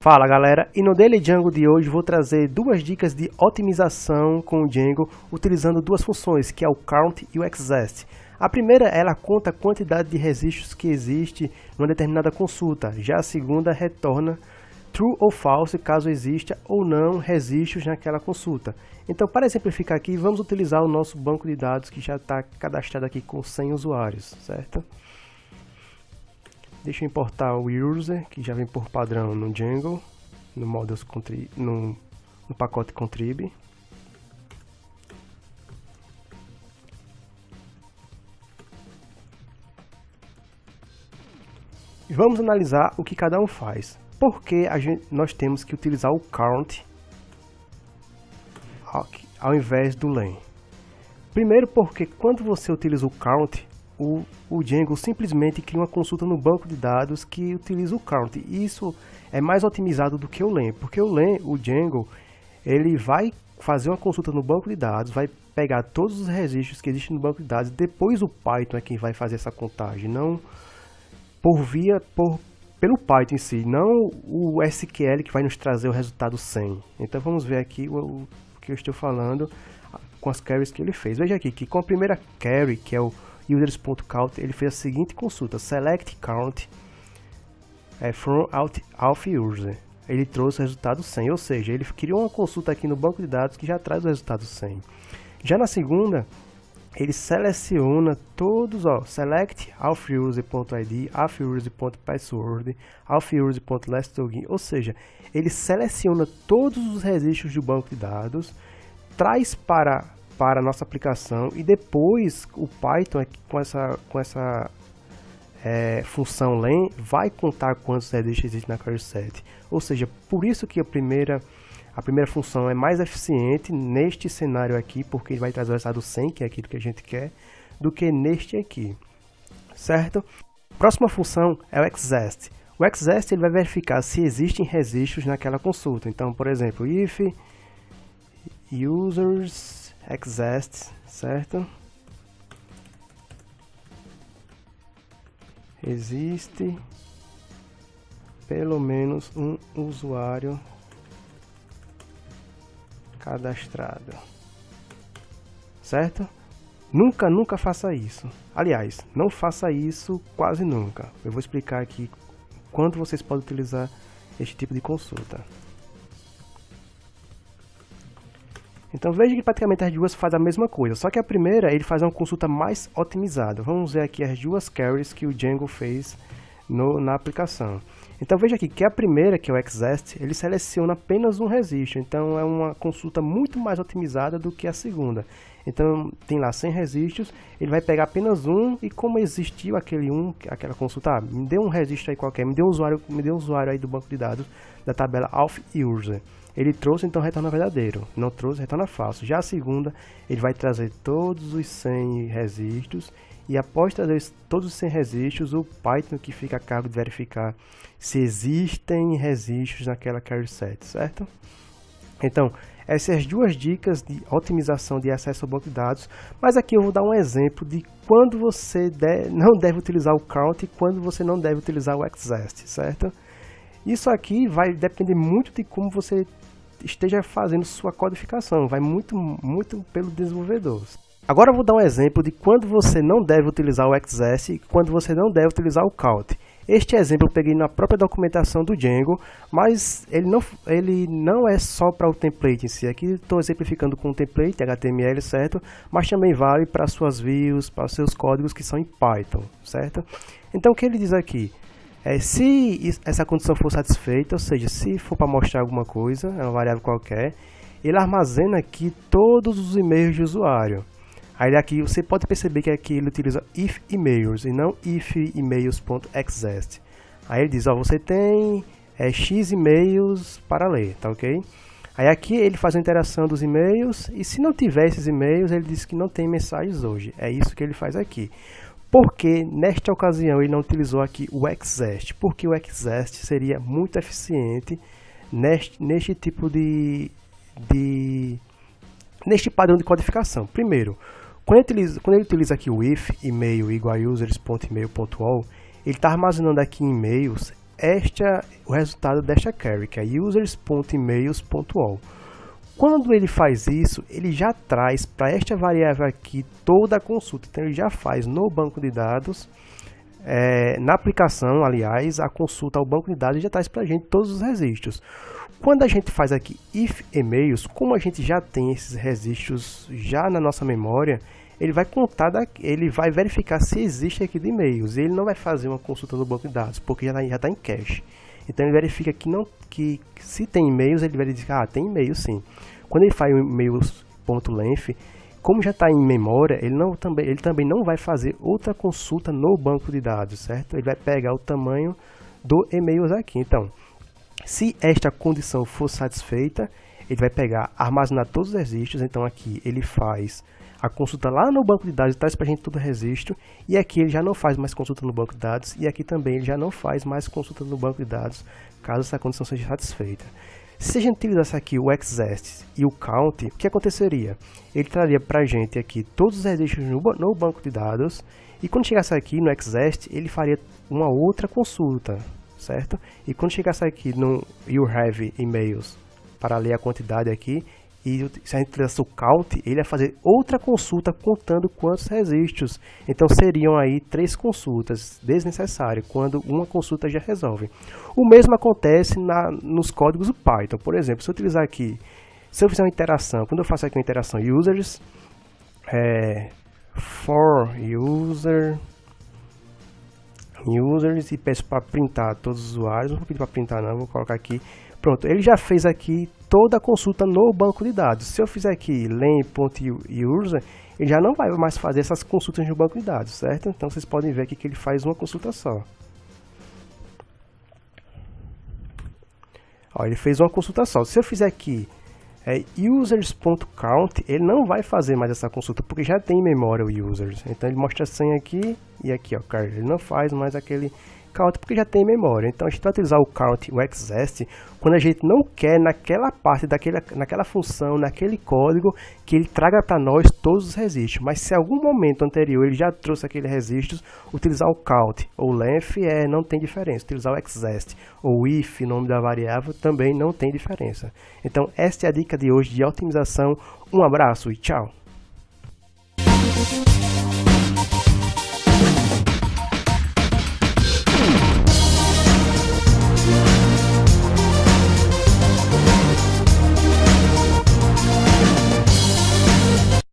Fala galera, e no Daily Django de hoje vou trazer duas dicas de otimização com o Django utilizando duas funções, que é o count e o exhaust. A primeira, ela conta a quantidade de registros que existe numa determinada consulta, já a segunda retorna true ou false caso exista ou não registros naquela consulta. Então, para exemplificar aqui, vamos utilizar o nosso banco de dados que já está cadastrado aqui com 100 usuários, certo? Deixa eu importar o user, que já vem por padrão no Django, no models no pacote contrib. E vamos analisar o que cada um faz. Por que nós temos que utilizar o count ao invés do len? Primeiro porque quando você utiliza o count, o Django simplesmente cria uma consulta no banco de dados que utiliza o count. E isso é mais otimizado do que o len, porque o Django, ele vai fazer uma consulta no banco de dados, vai pegar todos os registros que existem no banco de dados, depois o Python é quem vai fazer essa contagem, não pelo Python em si, não o SQL que vai nos trazer o resultado 100. Então vamos ver aqui o que eu estou falando com as carries que ele fez. Veja aqui que com a primeira carry, que é o users.count, ele fez a seguinte consulta: select count from auth user. Ele trouxe o resultado 100, ou seja, ele criou uma consulta aqui no banco de dados que já traz o resultado 100. Já na segunda, ele seleciona todos, select authUser.id, authUser.password, authUser.lastLogin, ou seja, ele seleciona todos os registros do banco de dados, traz para a nossa aplicação e depois o Python com essa função len vai contar quantos registros existem na query set. Ou seja, por isso que a primeira função é mais eficiente neste cenário aqui, porque ele vai trazer o resultado 100, que é aquilo que a gente quer, do que neste aqui, certo? Próxima função é o exhaust. O exhaust ele vai verificar se existem registros naquela consulta. Então, por exemplo, if users exhaust, certo? Existe pelo menos um usuário cadastrado, certo? Nunca faça isso. Aliás, não faça isso quase nunca. Eu vou explicar aqui quando vocês podem utilizar este tipo de consulta. Então veja que praticamente as duas fazem a mesma coisa, só que a primeira ele faz uma consulta mais otimizada. Vamos ver aqui as duas carries que o Django fez na aplicação. Então veja aqui que a primeira, que é o exhaust, ele seleciona apenas um registro, então é uma consulta muito mais otimizada do que a segunda. Então tem lá 100 registros, ele vai pegar apenas um, e como existiu aquela consulta, me dê um registro aí qualquer, me dê um usuário aí do banco de dados da tabela authUser. Ele trouxe, então retorna verdadeiro, não trouxe, retorna falso. Já a segunda, ele vai trazer todos os 100 registros, e após trazer todos os 100 registros, o Python que fica a cargo de verificar se existem registros naquela query set, certo? Então, essas as duas dicas de otimização de acesso ao banco de dados, mas aqui eu vou dar um exemplo de quando você não deve utilizar o count e quando você não deve utilizar o exhaust, certo? Isso aqui vai depender muito de como você esteja fazendo sua codificação, vai muito pelo desenvolvedor. Agora eu vou dar um exemplo de quando você não deve utilizar o exhaust e quando você não deve utilizar o count. Este exemplo eu peguei na própria documentação do Django, mas ele não é só para o template em si. Aqui estou exemplificando com o template HTML, certo? Mas também vale para suas views, para seus códigos que são em Python, certo? Então o que ele diz aqui? Se essa condição for satisfeita, ou seja, se for para mostrar alguma coisa, é uma variável qualquer, ele armazena aqui todos os e-mails de usuário. Aí aqui você pode perceber que aqui ele utiliza if emails e não if emails.exhaust. Aí ele diz, você tem x e-mails para ler, tá ok? Aí aqui ele faz a interação dos e-mails e se não tiver esses e-mails, ele diz que não tem mensagens hoje. É isso que ele faz aqui. Porque nesta ocasião ele não utilizou aqui o exhaust, porque o exhaust seria muito eficiente neste tipo de neste padrão de codificação. Primeiro, quando ele utiliza aqui o if e-mail igual a users.email.all, ele está armazenando aqui em e-mails o resultado desta query, que é users.emails.all. Quando ele faz isso, ele já traz para esta variável aqui toda a consulta. Então ele já faz no banco de dados, na aplicação, aliás, a consulta ao banco de dados já traz para a gente todos os registros. Quando a gente faz aqui if e-mails, como a gente já tem esses registros já na nossa memória, ele vai contar, ele vai verificar se existe aqui de e-mails. Ele não vai fazer uma consulta no banco de dados, porque já está em cache. Então ele verifica que se tem e-mails, ele verifica, tem e-mail sim. Quando ele faz o e-mails.length, como já está em memória, ele também não vai fazer outra consulta no banco de dados, certo? Ele vai pegar o tamanho do e-mails aqui. Então, se esta condição for satisfeita, ele vai pegar, armazenar todos os registros. Então aqui ele faz a consulta lá no banco de dados, traz para a gente todo o registro, e aqui ele já não faz mais consulta no banco de dados, e aqui também ele já não faz mais consulta no banco de dados, caso essa condição seja satisfeita. Se a gente utilizasse aqui o exist e o count, o que aconteceria? Ele traria para a gente aqui todos os registros no banco de dados, e quando chegasse aqui no exist, ele faria uma outra consulta, certo? E quando chegasse aqui no you have emails, para ler a quantidade aqui, e se a gente utilizasse o count, ele ia fazer outra consulta contando quantos registros. Então seriam aí 3 consultas desnecessárias, quando uma consulta já resolve. O mesmo acontece nos códigos do Python. Por exemplo, se eu utilizar aqui, se eu fizer uma interação, quando eu faço aqui uma interação users, for users, e peço para printar todos os usuários, não vou pedir para printar não, vou colocar aqui. Pronto, ele já fez aqui toda a consulta no banco de dados. Se eu fizer aqui len.user, ele já não vai mais fazer essas consultas no banco de dados, certo? Então vocês podem ver aqui que ele faz uma consulta só. Ó, ele fez uma consulta só. Se eu fizer aqui users.count, ele não vai fazer mais essa consulta, porque já tem em memória o users. Então ele mostra a senha aqui e aqui, ó, ele não faz mais aquele count porque já tem memória. Então a gente vai utilizar o count, o exist, quando a gente não quer naquela parte, naquela função, naquele código, que ele traga para nós todos os registros. Mas se em algum momento anterior ele já trouxe aqueles registros, utilizar o count ou length não tem diferença. Utilizar o exist ou if, nome da variável, também não tem diferença. Então esta é a dica de hoje de otimização. Um abraço e tchau!